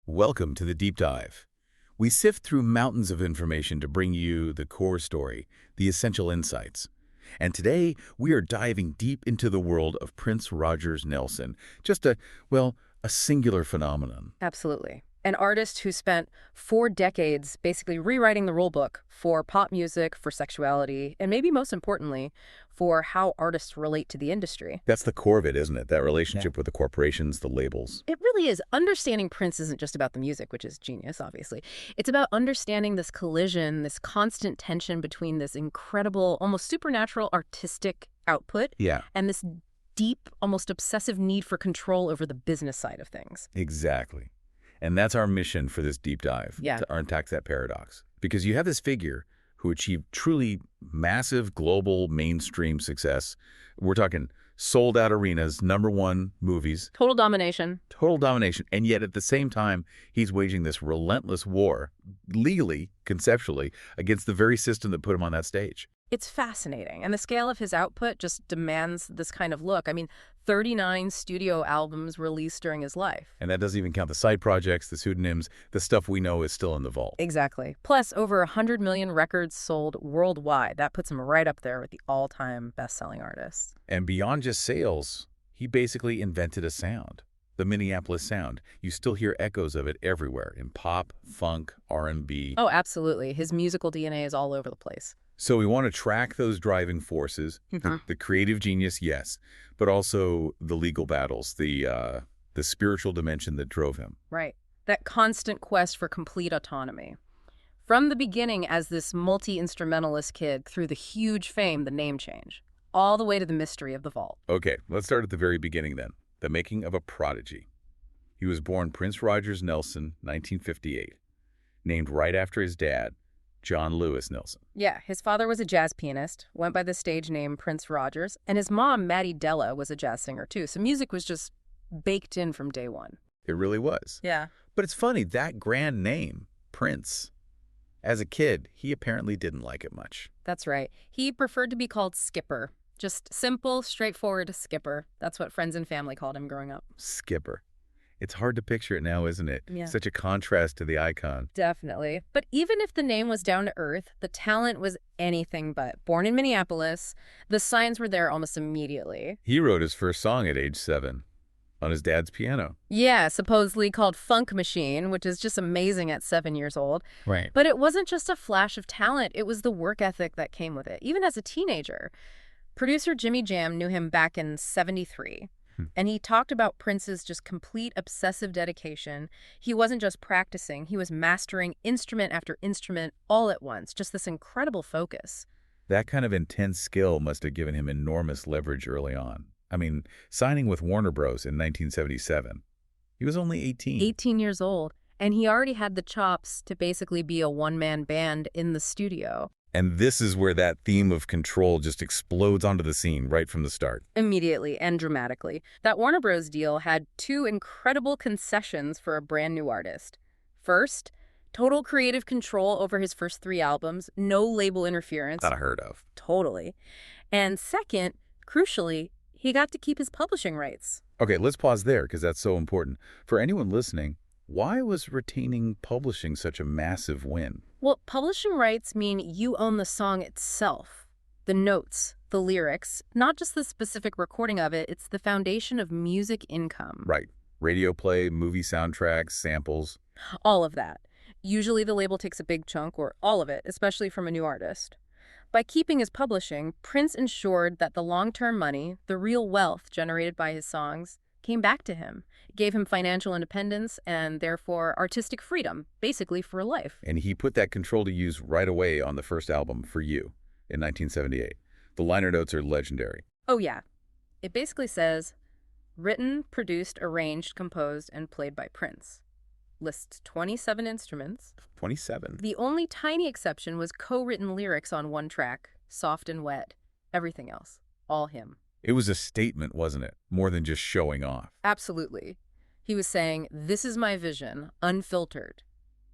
Welcome to the Deep Dive. We sift through mountains of information to bring you the core story, the essential insights. And today, we are diving deep into the world of Prince Rogers Nelson, just a singular phenomenon. Absolutely. An artist who spent 4 decades basically rewriting the rule book for pop music, for sexuality, and maybe most importantly, for how artists relate to the industry. That's the core of it, isn't it? That relationship with the corporations, the labels. It really is. Understanding Prince isn't just about the music, which is genius, obviously. It's about understanding this collision, this constant tension between this incredible, almost supernatural artistic output Yeah, and this deep, almost obsessive need for control over the business side of things. exactly. And that's our mission for this deep dive, Yeah. to unpack that paradox. Because you have this figure who achieved truly massive global mainstream success. We're talking sold out arenas, #1 movies, Total domination. total domination. And yet at the same time, he's waging this relentless war, legally, conceptually, against the very system that put him on that stage. It's fascinating. And the scale of his output just demands this kind of look. I mean, 39 studio albums released during his life. And that doesn't even count the side projects, the pseudonyms, the stuff we know is still in the vault. Exactly. Plus, over 100 million records sold worldwide. That puts him right up there with the all-time best-selling artists. And beyond just sales, he basically invented a sound. The Minneapolis sound. You still hear echoes of it everywhere in pop, funk, R&B. Oh, absolutely. His musical DNA is all over the place. So we want to track those driving forces, the creative genius, yes, but also the legal battles, the spiritual dimension that drove him. Right. That constant quest for complete autonomy. From the beginning as this multi-instrumentalist kid through the huge fame, the name change, all the way to the mystery of the vault. Okay, let's start at the very beginning then, the making of a prodigy. He was born Prince Rogers Nelson, 1958, named right after his dad, John Lewis Nelson. Yeah, his father was a jazz pianist, went by the stage name Prince Rogers, and his mom, Mattie Della, was a jazz singer too, so music was just baked in from day one. It really was. Yeah. But it's funny, that grand name, Prince, as a kid, he apparently didn't like it much. That's right. He preferred to be called Skipper. Just simple, straightforward Skipper. That's what friends and family called him growing up. Skipper. It's hard to picture it now, isn't it? Yeah. Such a contrast to the icon. Definitely. But even if the name was down to earth, the talent was anything but. Born in Minneapolis, the signs were there almost immediately. He wrote his first song at age 7 on his dad's piano. Yeah, supposedly called Funk Machine, which is just amazing at 7 years old. Right. But it wasn't just a flash of talent, it was the work ethic that came with it, even as a teenager. Producer Jimmy Jam knew him back in '73. And he talked about Prince's just complete obsessive dedication. He wasn't just practicing, he was mastering instrument after instrument all at once. Just this incredible focus. That kind of intense skill must have given him enormous leverage early on. I mean, signing with Warner Bros. In 1977. He was only 18. 18 years old. And he already had the chops to basically be a one-man band in the studio. And this is where that theme of control just explodes onto the scene right from the start. Immediately and dramatically. That Warner Bros. Deal had two incredible concessions for a brand new artist. First, total creative control over his first 3 albums, no label interference. Not heard of. Totally. And second, crucially, he got to keep his publishing rights. Okay, let's pause there because that's so important. For anyone listening, why was retaining publishing such a massive win? Well, publishing rights mean you own the song itself. The notes, the lyrics, not just the specific recording of it, it's the foundation of music income. Right. Radio play, movie soundtracks, samples. All of that. Usually the label takes a big chunk, or all of it, especially from a new artist. By keeping his publishing, Prince ensured that the long-term money, the real wealth generated by his songs, came back to him. It gave him financial independence and therefore artistic freedom, basically for life. And he put that control to use right away on the first album, For You, in 1978. The liner notes are legendary. Oh yeah. It basically says, written, produced, arranged, composed, and played by Prince. Lists 27 instruments. 27. The only tiny exception was co-written lyrics on one track, Soft and Wet. Everything else, all him. It was a statement, wasn't it? More than just showing off. Absolutely. He was saying, this is my vision, unfiltered.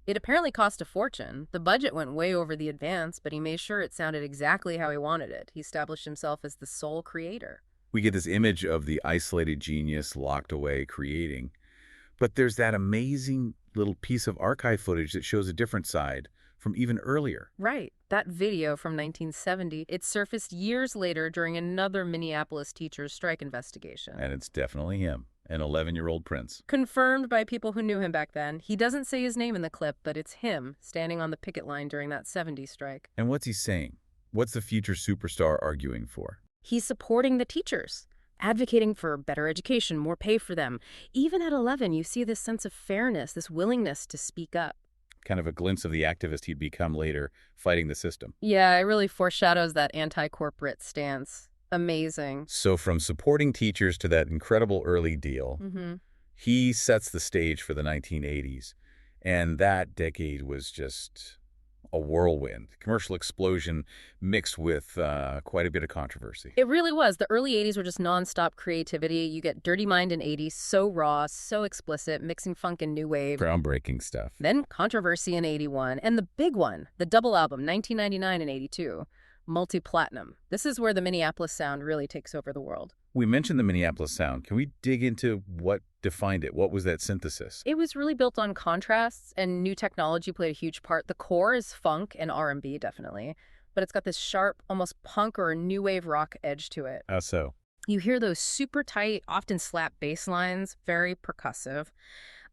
It apparently cost a fortune. The budget went way over the advance, but he made sure it sounded exactly how he wanted it. He established himself as the sole creator. We get this image of the isolated genius locked away creating. But there's that amazing little piece of archive footage that shows a different side from even earlier. Right. That video from 1970, it surfaced years later during another Minneapolis teachers' strike investigation. And it's definitely him, an 11-year-old Prince. Confirmed by people who knew him back then. He doesn't say his name in the clip, but it's him standing on the picket line during that 70s strike. And what's he saying? What's the future superstar arguing for? He's supporting the teachers, advocating for better education, more pay for them. Even at 11, you see this sense of fairness, this willingness to speak up. Kind of a glimpse of the activist he'd become later, fighting the system. Yeah, it really foreshadows that anti-corporate stance. Amazing. So from supporting teachers to that incredible early deal, he sets the stage for the 1980s. And that decade was just a whirlwind, commercial explosion mixed with quite a bit of controversy. It really was. The early 80s were just nonstop creativity. You get Dirty Mind in 80s, so raw, so explicit, mixing funk and new wave. Groundbreaking stuff. Then controversy in 81, and the big one, the double album, 1999 and 82, multi-platinum. This is where the Minneapolis sound really takes over the world. We mentioned the Minneapolis sound. Can we dig into what defined it? What was that synthesis? It was really built on contrasts, and new technology played a huge part. The core is funk and R&B, definitely, but it's got this sharp, almost punk or new wave rock edge to it. How so? You hear those super tight, often slap bass lines, very percussive.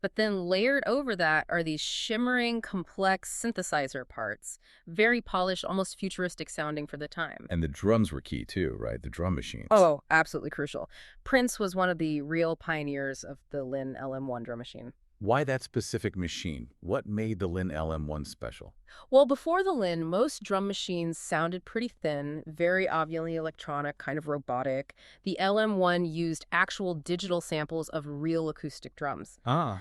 But then layered over that are these shimmering, complex synthesizer parts, very polished, almost futuristic sounding for the time. And the drums were key too, right? The drum machines. Oh, absolutely crucial. Prince was one of the real pioneers of the Linn LM1 drum machine. Why that specific machine? What made the Linn LM1 special? Well, before the Linn, most drum machines sounded pretty thin, very obviously electronic, kind of robotic. The LM1 used actual digital samples of real acoustic drums.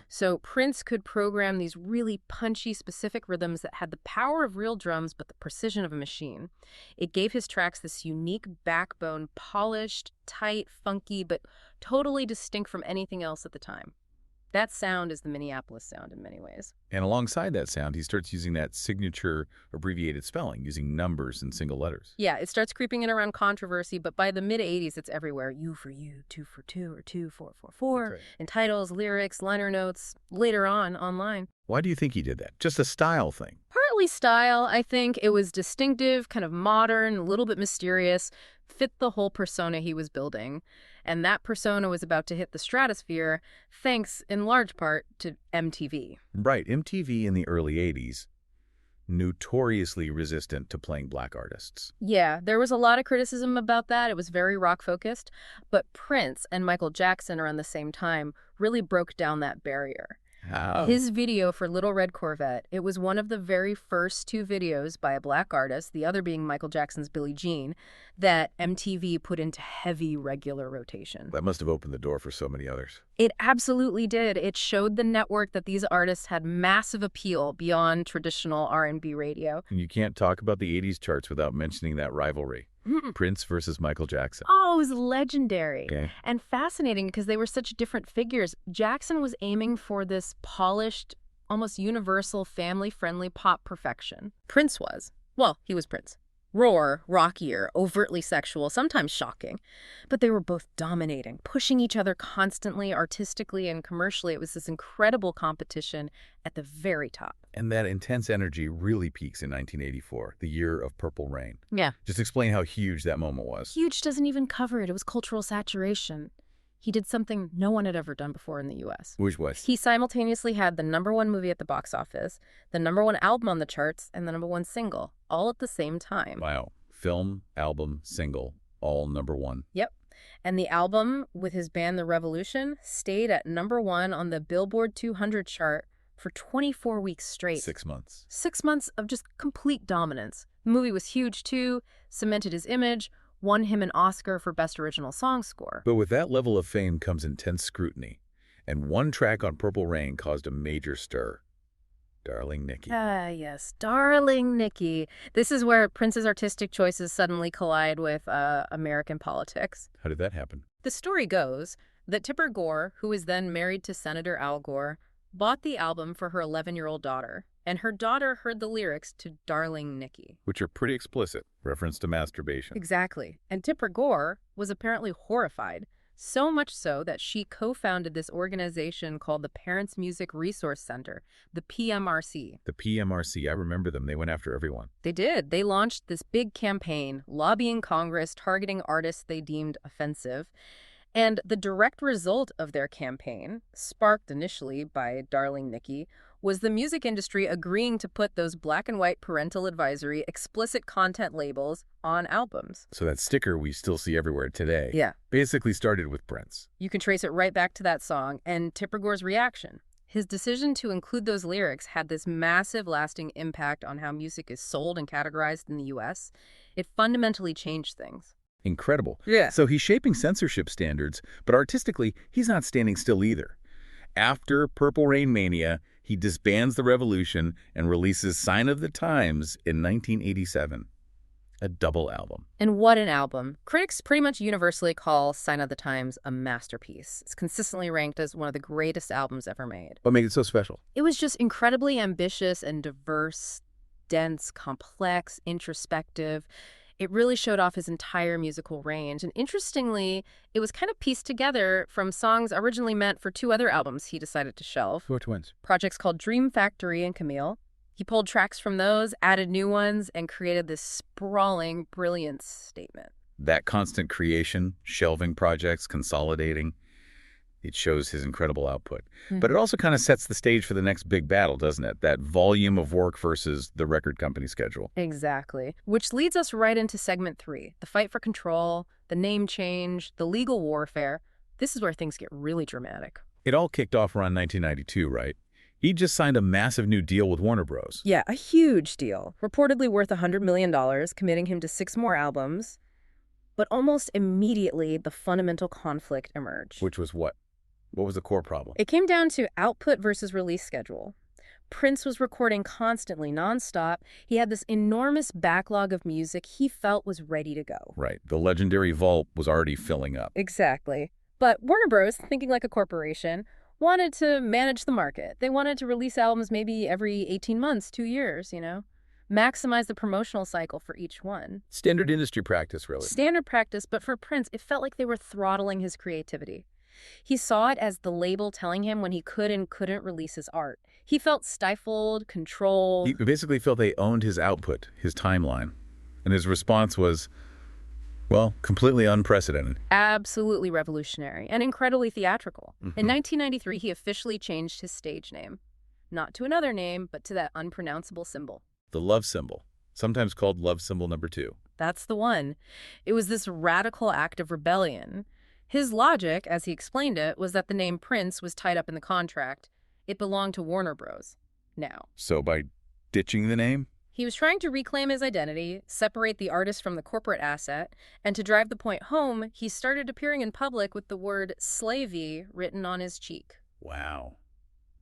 So Prince could program these really punchy, specific rhythms that had the power of real drums but the precision of a machine. It gave his tracks this unique backbone, polished, tight, funky, but totally distinct from anything else at the time. That sound is the Minneapolis sound in many ways. And alongside that sound, he starts using that signature abbreviated spelling, using numbers and single letters. Yeah, it starts creeping in around controversy, but by the mid-'80s, it's everywhere. U for you, 2 for 2, or 2, 4, 4, 4. Right. In titles, lyrics, liner notes, later on, online. Why do you think he did that? Just a style thing? Partly style, I think. It was distinctive, kind of modern, a little bit mysterious, fit the whole persona he was building. And that persona was about to hit the stratosphere, thanks in large part to MTV. Right. MTV in the early 80s, notoriously resistant to playing black artists. Yeah, there was a lot of criticism about that. It was very rock-focused. But Prince and Michael Jackson around the same time really broke down that barrier. How? His video for Little Red Corvette, it was one of the very first two videos by a black artist, the other being Michael Jackson's Billie Jean, that MTV put into heavy regular rotation. That must have opened the door for so many others. It absolutely did. It showed the network that these artists had massive appeal beyond traditional R&B radio. And you can't talk about the 80s charts without mentioning that rivalry. Prince versus Michael Jackson. Oh, it was legendary. Okay. And fascinating because they were such different figures. Jackson was aiming for this polished, almost universal, family-friendly pop perfection. Prince was. Well, he was Prince. Raw, rockier, overtly sexual, sometimes shocking. But they were both dominating, pushing each other constantly, artistically and commercially. It was this incredible competition at the very top. And that intense energy really peaks in 1984, the year of Purple Rain. Yeah. Just explain how huge that moment was. Huge doesn't even cover it. It was cultural saturation. He did something no one had ever done before in the U.S. Which was? He simultaneously had the #1 movie at the box office, the #1 album on the charts, and the #1 single, all at the same time. Wow. Film, album, single, all #1. Yep. And the album, with his band The Revolution, stayed at #1 on the Billboard 200 chart for 24 weeks straight. 6 months. 6 months of just complete dominance. The movie was huge, too, cemented his image, won him an Oscar for Best Original Song Score. But with that level of fame comes intense scrutiny. And one track on Purple Rain caused a major stir. Darling Nikki. Yes, Darling Nikki. This is where Prince's artistic choices suddenly collide with American politics. How did that happen? The story goes that Tipper Gore, who was then married to Senator Al Gore, bought the album for her 11-year-old daughter, and her daughter heard the lyrics to Darling Nikki. Which are pretty explicit, reference to masturbation. Exactly. And Tipper Gore was apparently horrified, So much so that she co-founded this organization called the Parents Music Resource Center, the PMRC. The PMRC, I remember them. They went after everyone. They did. They launched this big campaign, lobbying Congress, targeting artists they deemed offensive. And the direct result of their campaign, sparked initially by Darling Nikki, was the music industry agreeing to put those black and white parental advisory explicit content labels on albums. So that sticker we still see everywhere today Yeah. basically started with Prince. You can trace it right back to that song and Tipper Gore's reaction. His decision to include those lyrics had this massive lasting impact on how music is sold and categorized in the U.S. It fundamentally changed things. Incredible. Yeah. So he's shaping censorship standards, but artistically, he's not standing still either. After Purple Rain Mania, he disbands the revolution and releases Sign of the Times in 1987. A double album. And what an album. Critics pretty much universally call Sign of the Times a masterpiece. It's consistently ranked as one of the greatest albums ever made. What made it so special? It was just incredibly ambitious and diverse, dense, complex, introspective. It really showed off his entire musical range. And interestingly, it was kind of pieced together from songs originally meant for two other albums he decided to shelve. Which ones? Projects called Dream Factory and Camille. He pulled tracks from those, added new ones, and created this sprawling, brilliant statement. That constant creation, shelving projects, consolidating, it shows his incredible output. But it also kind of sets the stage for the next big battle, doesn't it? That volume of work versus the record company schedule. Exactly. Which leads us right into segment 3, the fight for control, the name change, the legal warfare. This is where things get really dramatic. It all kicked off around 1992, right? He just signed a massive new deal with Warner Bros. Yeah, a huge deal. Reportedly worth $100 million, committing him to 6 more albums. But almost immediately, the fundamental conflict emerged. Which was what? What was the core problem? It came down to output versus release schedule. Prince was recording constantly, nonstop. He had this enormous backlog of music he felt was ready to go. Right. The legendary vault was already filling up. Exactly. But Warner Bros., thinking like a corporation, wanted to manage the market. They wanted to release albums maybe every 18 months, 2 years, maximize the promotional cycle for each one. Standard industry practice, really. Standard practice, but for Prince, it felt like they were throttling his creativity. He saw it as the label telling him when he could and couldn't release his art. He felt stifled, controlled. He basically felt they owned his output, his timeline. And his response was, well, completely unprecedented. Absolutely revolutionary and incredibly theatrical. In 1993, he officially changed his stage name. Not to another name, but to that unpronounceable symbol. The love symbol, sometimes called love symbol number 2. That's the one. It was this radical act of rebellion. His logic, as he explained it, was that the name Prince was tied up in the contract. It belonged to Warner Bros. Now. So by ditching the name? He was trying to reclaim his identity, separate the artist from the corporate asset, and to drive the point home, he started appearing in public with the word slavey written on his cheek. Wow.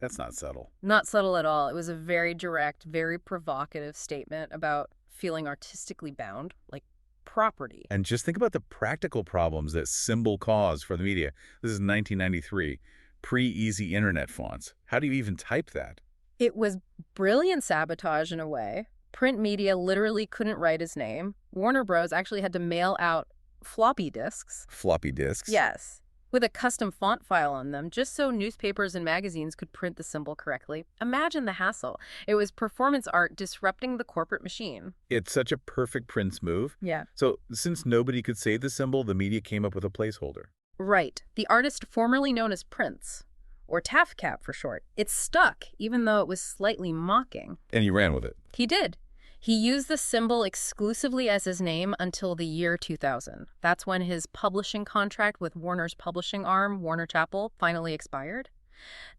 That's not subtle. Not subtle at all. It was a very direct, very provocative statement about feeling artistically bound, like property. And just think about the practical problems that symbol caused for the media. This is 1993, pre-easy internet fonts. How do you even type that? It was brilliant sabotage in a way. Print media literally couldn't write his name. Warner Bros. Actually had to mail out floppy disks. Floppy disks? Yes, with a custom font file on them, just so newspapers and magazines could print the symbol correctly. Imagine the hassle. It was performance art disrupting the corporate machine. It's such a perfect Prince move. Yeah. So since nobody could say the symbol, the media came up with a placeholder. Right. The artist formerly known as Prince, or TAFCAP for short. It stuck, even though it was slightly mocking. And he ran with it. He did. He used the symbol exclusively as his name until the year 2000. That's when his publishing contract with Warner's publishing arm, Warner Chappell, finally expired.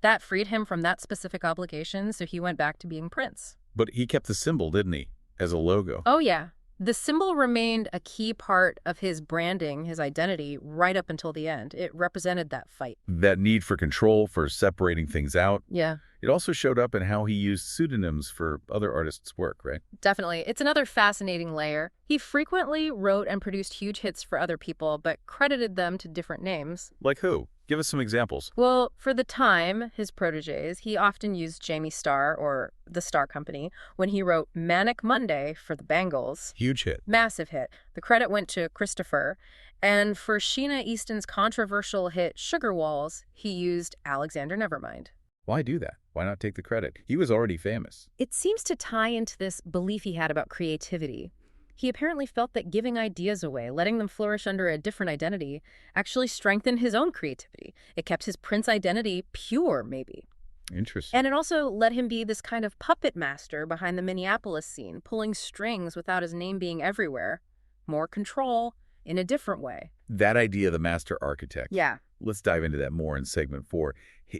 That freed him from that specific obligation, so he went back to being Prince. But he kept the symbol, didn't he? As a logo. Oh, yeah. The symbol remained a key part of his branding, his identity, right up until the end. It represented that fight. That need for control, for separating things out. Yeah. It also showed up in how he used pseudonyms for other artists' work, right? Definitely. It's another fascinating layer. He frequently wrote and produced huge hits for other people, but credited them to different names. Like who? Give us some examples. Well, for the time, his protégés, he often used Jamie Starr or the Starr Company when he wrote Manic Monday for the Bangles. Huge hit. Massive hit. The credit went to Christopher. And for Sheena Easton's controversial hit Sugar Walls, he used Alexander Nevermind. Why do that? Why not take the credit? He was already famous. It seems to tie into this belief he had about creativity. He apparently felt that giving ideas away, letting them flourish under a different identity, actually strengthened his own creativity. It kept his Prince identity pure, maybe. Interesting. And it also let him be this kind of puppet master behind the Minneapolis scene, pulling strings without his name being everywhere. More control in a different way. That idea of the master architect. Yeah. Let's dive into that more in segment 4.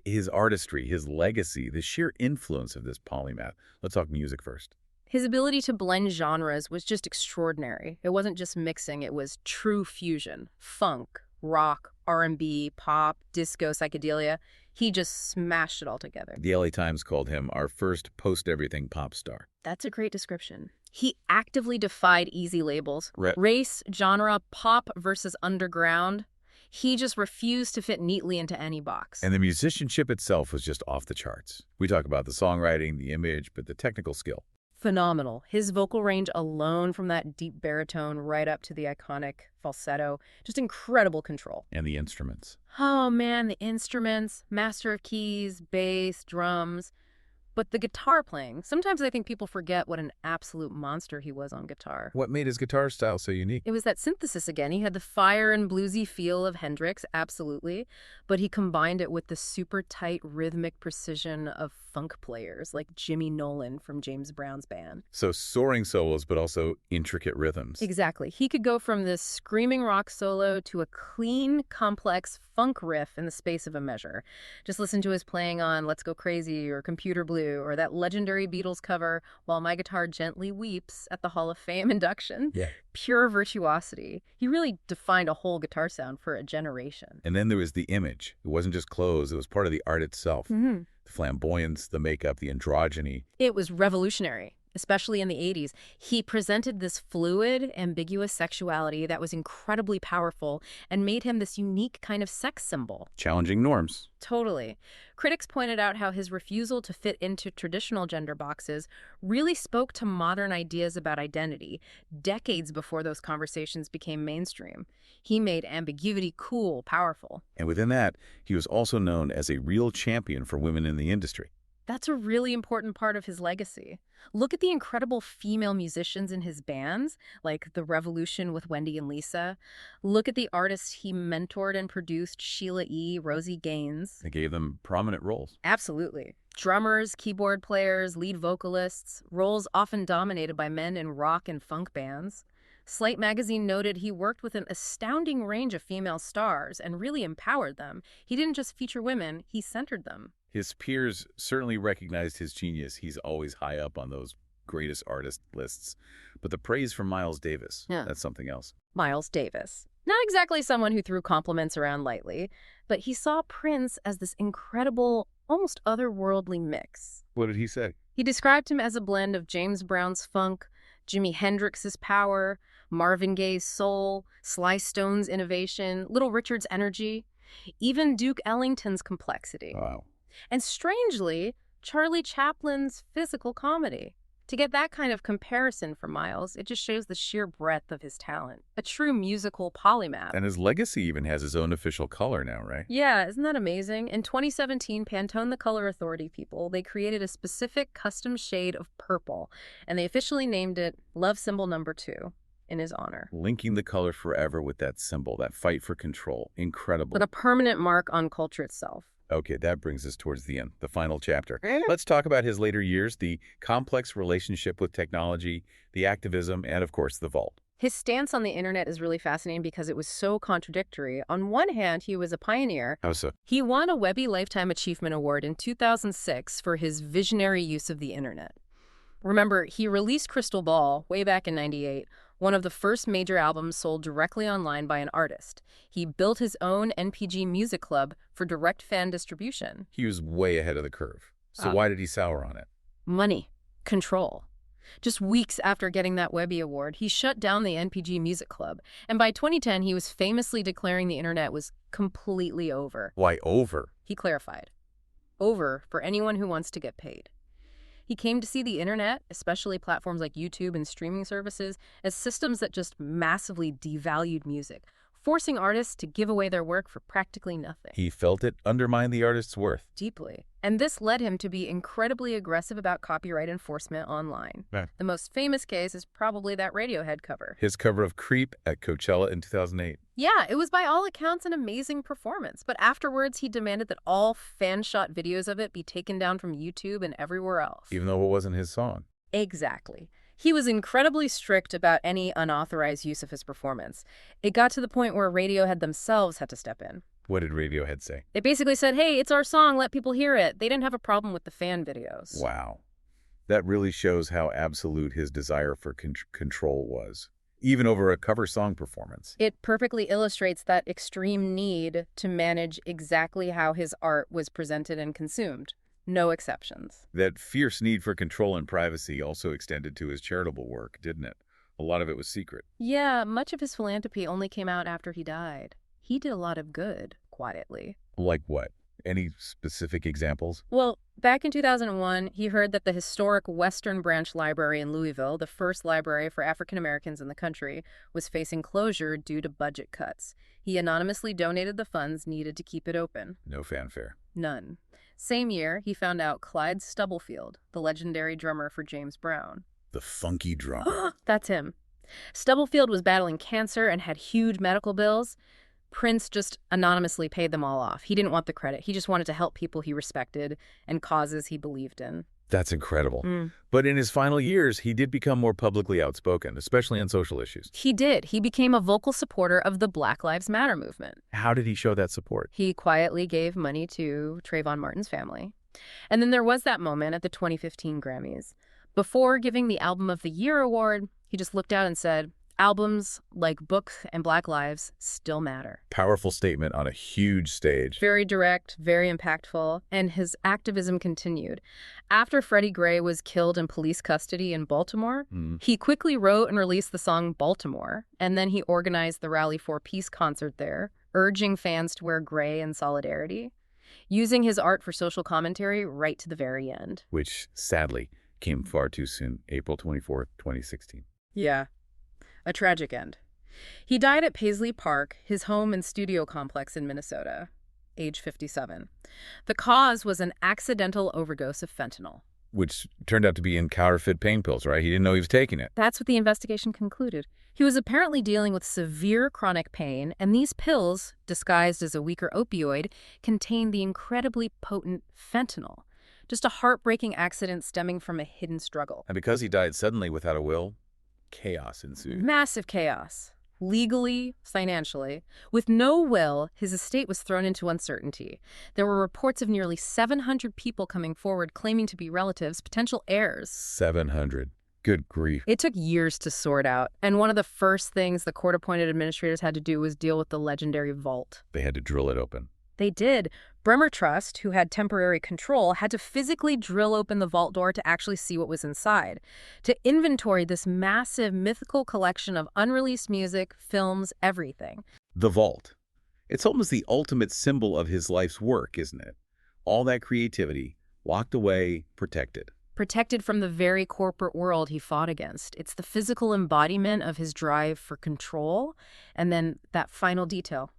His artistry, his legacy, the sheer influence of this polymath. Let's talk music first. His ability to blend genres was just extraordinary. It wasn't just mixing, it was true fusion. Funk, rock, R&B, pop, disco, psychedelia. He just smashed it all together. The LA Times called him our first post-everything pop star. That's a great description. He actively defied easy labels. Right. Race, genre, pop versus underground. He just refused to fit neatly into any box. And the musicianship itself was just off the charts. We talk about the songwriting, the image, but the technical skill. Phenomenal. His vocal range alone, from that deep baritone right up to the iconic falsetto, just incredible control. And the instruments. Oh man, the instruments, master of keys, bass, drums. But the guitar playing, sometimes I think people forget what an absolute monster he was on guitar. What made his guitar style so unique? It was that synthesis again. He had the fire and bluesy feel of Hendrix, absolutely, but he combined it with the super tight rhythmic precision of funk players like Jimmy Nolan from James Brown's band. So soaring solos, but also intricate rhythms. Exactly. He could go from this screaming rock solo to a clean, complex funk riff in the space of a measure. Just listen to his playing on Let's Go Crazy or Computer Blue or that legendary Beatles cover, While My Guitar Gently Weeps, at the Hall of Fame induction. Yeah. Pure virtuosity. He really defined a whole guitar sound for a generation. And then there was the image. It wasn't just clothes. It was part of the art itself. Mm-hmm. The flamboyance, the makeup, the androgyny. It was revolutionary, especially in the 80s. He presented this fluid, ambiguous sexuality that was incredibly powerful and made him this unique kind of sex symbol. Challenging norms. Totally. Critics pointed out how his refusal to fit into traditional gender boxes really spoke to modern ideas about identity, decades before those conversations became mainstream. He made ambiguity cool, powerful. And within that, he was also known as a real champion for women in the industry. That's a really important part of his legacy. Look at the incredible female musicians in his bands, like The Revolution with Wendy and Lisa. Look at the artists he mentored and produced, Sheila E., Rosie Gaines. They gave them prominent roles. Absolutely. Drummers, keyboard players, lead vocalists, roles often dominated by men in rock and funk bands. Slate magazine noted he worked with an astounding range of female stars and really empowered them. He didn't just feature women, he centered them. His peers certainly recognized his genius. He's always high up on those greatest artist lists. But the praise from Miles Davis, that's something else. Miles Davis. Not exactly someone who threw compliments around lightly, but he saw Prince as this incredible, almost otherworldly mix. What did he say? He described him as a blend of James Brown's funk, Jimi Hendrix's power, Marvin Gaye's soul, Sly Stone's innovation, Little Richard's energy, even Duke Ellington's complexity. Wow. And strangely, Charlie Chaplin's physical comedy. To get that kind of comparison for Miles, it just shows the sheer breadth of his talent. A true musical polymath. And his legacy even has his own official color now, right? Yeah, isn't that amazing? In 2017, Pantone the Color Authority people, they created a specific custom shade of purple, and they officially named it Love Symbol Number 2 in his honor. Linking the color forever with that symbol, that fight for control. Incredible. But a permanent mark on culture itself. Okay, that brings us towards the end, the final chapter. Let's talk about his later years, the complex relationship with technology, the activism, and of course, the vault. His stance on the internet is really fascinating because it was so contradictory. On one hand, he was a pioneer. How so? He won a Webby Lifetime Achievement Award in 2006 for his visionary use of the internet. Remember, he released Crystal Ball way back in '98, one of the first major albums sold directly online by an artist. He built his own NPG music club for direct fan distribution. He was way ahead of the curve. So why did he sour on it? Money. Control. Just weeks after getting that Webby Award, he shut down the NPG Music Club. And by 2010, he was famously declaring the internet was completely over. Why over? He clarified. Over for anyone who wants to get paid. He came to see the internet, especially platforms like YouTube and streaming services, as systems that just massively devalued music, forcing artists to give away their work for practically nothing. He felt it undermined the artist's worth. Deeply. And this led him to be incredibly aggressive about copyright enforcement online. Right. The most famous case is probably that Radiohead cover. His cover of Creep at Coachella in 2008. Yeah, it was by all accounts an amazing performance, but afterwards he demanded that all fan-shot videos of it be taken down from YouTube and everywhere else. Even though it wasn't his song. Exactly. He was incredibly strict about any unauthorized use of his performance. It got to the point where Radiohead themselves had to step in. What did Radiohead say? They basically said, hey, it's our song, let people hear it. They didn't have a problem with the fan videos. Wow. That really shows how absolute his desire for control was, even over a cover song performance. It perfectly illustrates that extreme need to manage exactly how his art was presented and consumed. No exceptions. That fierce need for control and privacy also extended to his charitable work, didn't it? A lot of it was secret. Yeah, much of his philanthropy only came out after he died. He did a lot of good, quietly. Like what? Any specific examples? Well, back in 2001, he heard that the historic Western Branch Library in Louisville, the first library for African Americans in the country, was facing closure due to budget cuts. He anonymously donated the funds needed to keep it open. No fanfare. None. Same year, he found out Clyde Stubblefield, the legendary drummer for James Brown. The funky drummer. That's him. Stubblefield was battling cancer and had huge medical bills. Prince just anonymously paid them all off. He didn't want the credit. He just wanted to help people he respected and causes he believed in. That's incredible. But in his final years, he did become more publicly outspoken, especially on social issues. He did. He became a vocal supporter of the Black Lives Matter movement. How did he show that support? He quietly gave money to Trayvon Martin's family. And then there was that moment at the 2015 Grammys. Before giving the Album of the Year award, he just looked out and said, albums like Books and Black Lives still matter. Powerful statement on a huge stage. Very direct, very impactful, and his activism continued. After Freddie Gray was killed in police custody in Baltimore, he quickly wrote and released the song Baltimore, and then he organized the Rally for Peace concert there, urging fans to wear gray in solidarity, using his art for social commentary right to the very end. Which, sadly, came far too soon, April 24th, 2016. Yeah. A tragic end. He died at Paisley Park, his home and studio complex in Minnesota, age 57. The cause was an accidental overdose of fentanyl. Which turned out to be in counterfeit pain pills, right? He didn't know he was taking it. That's what the investigation concluded. He was apparently dealing with severe chronic pain, and these pills, disguised as a weaker opioid, contained the incredibly potent fentanyl. Just a heartbreaking accident stemming from a hidden struggle. And because he died suddenly without a will, chaos ensued. Massive chaos. Legally, financially. With no will, his estate was thrown into uncertainty. There were reports of nearly 700 people coming forward claiming to be relatives, potential heirs. 700. Good grief. It took years to sort out, and one of the first things the court-appointed administrators had to do was deal with the legendary vault. They had to drill it open. They did. Bremer Trust, who had temporary control, had to physically drill open the vault door to actually see what was inside, to inventory this massive mythical collection of unreleased music, films, everything. The vault. It's almost the ultimate symbol of his life's work, isn't it? All that creativity, locked away, protected. Protected from the very corporate world he fought against. It's the physical embodiment of his drive for control, and then that final detail.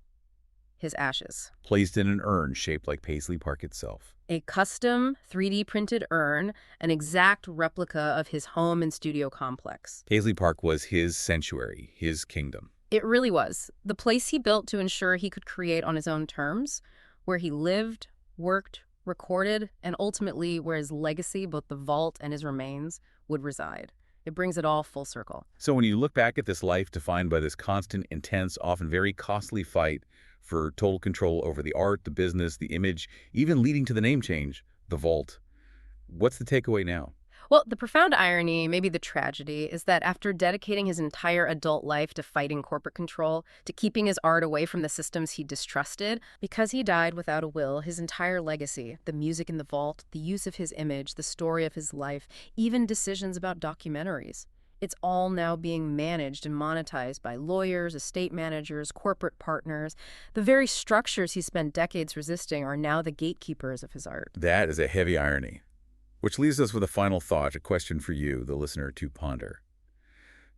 His ashes. Placed in an urn shaped like Paisley Park itself. A custom 3D printed urn, an exact replica of his home and studio complex. Paisley Park was his sanctuary, his kingdom. It really was. The place he built to ensure he could create on his own terms, where he lived, worked, recorded, and ultimately where his legacy, both the vault and his remains, would reside. It brings it all full circle. So when you look back at this life defined by this constant, intense, often very costly fight for total control over the art, the business, the image, even leading to the name change, the vault, what's the takeaway now? Well, the profound irony, maybe the tragedy, is that after dedicating his entire adult life to fighting corporate control, to keeping his art away from the systems he distrusted, because he died without a will, his entire legacy, the music in the vault, the use of his image, the story of his life, even decisions about documentaries, it's all now being managed and monetized by lawyers, estate managers, corporate partners. The very structures he spent decades resisting are now the gatekeepers of his art. That is a heavy irony. Which leaves us with a final thought, a question for you, the listener, to ponder.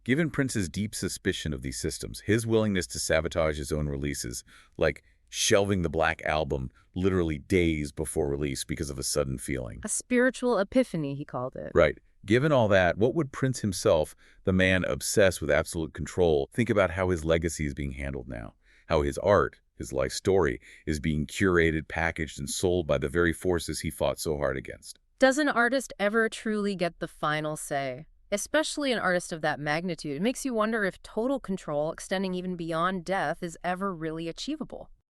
Given Prince's deep suspicion of these systems, his willingness to sabotage his own releases, like shelving the Black Album literally days before release because of a sudden feeling. A spiritual epiphany, he called it. Right. Given all that, what would Prince himself, the man obsessed with absolute control, think about how his legacy is being handled now? How his art, his life story, is being curated, packaged, and sold by the very forces he fought so hard against? Does an artist ever truly get the final say? Especially an artist of that magnitude, it makes you wonder if total control, extending even beyond death, is ever really achievable.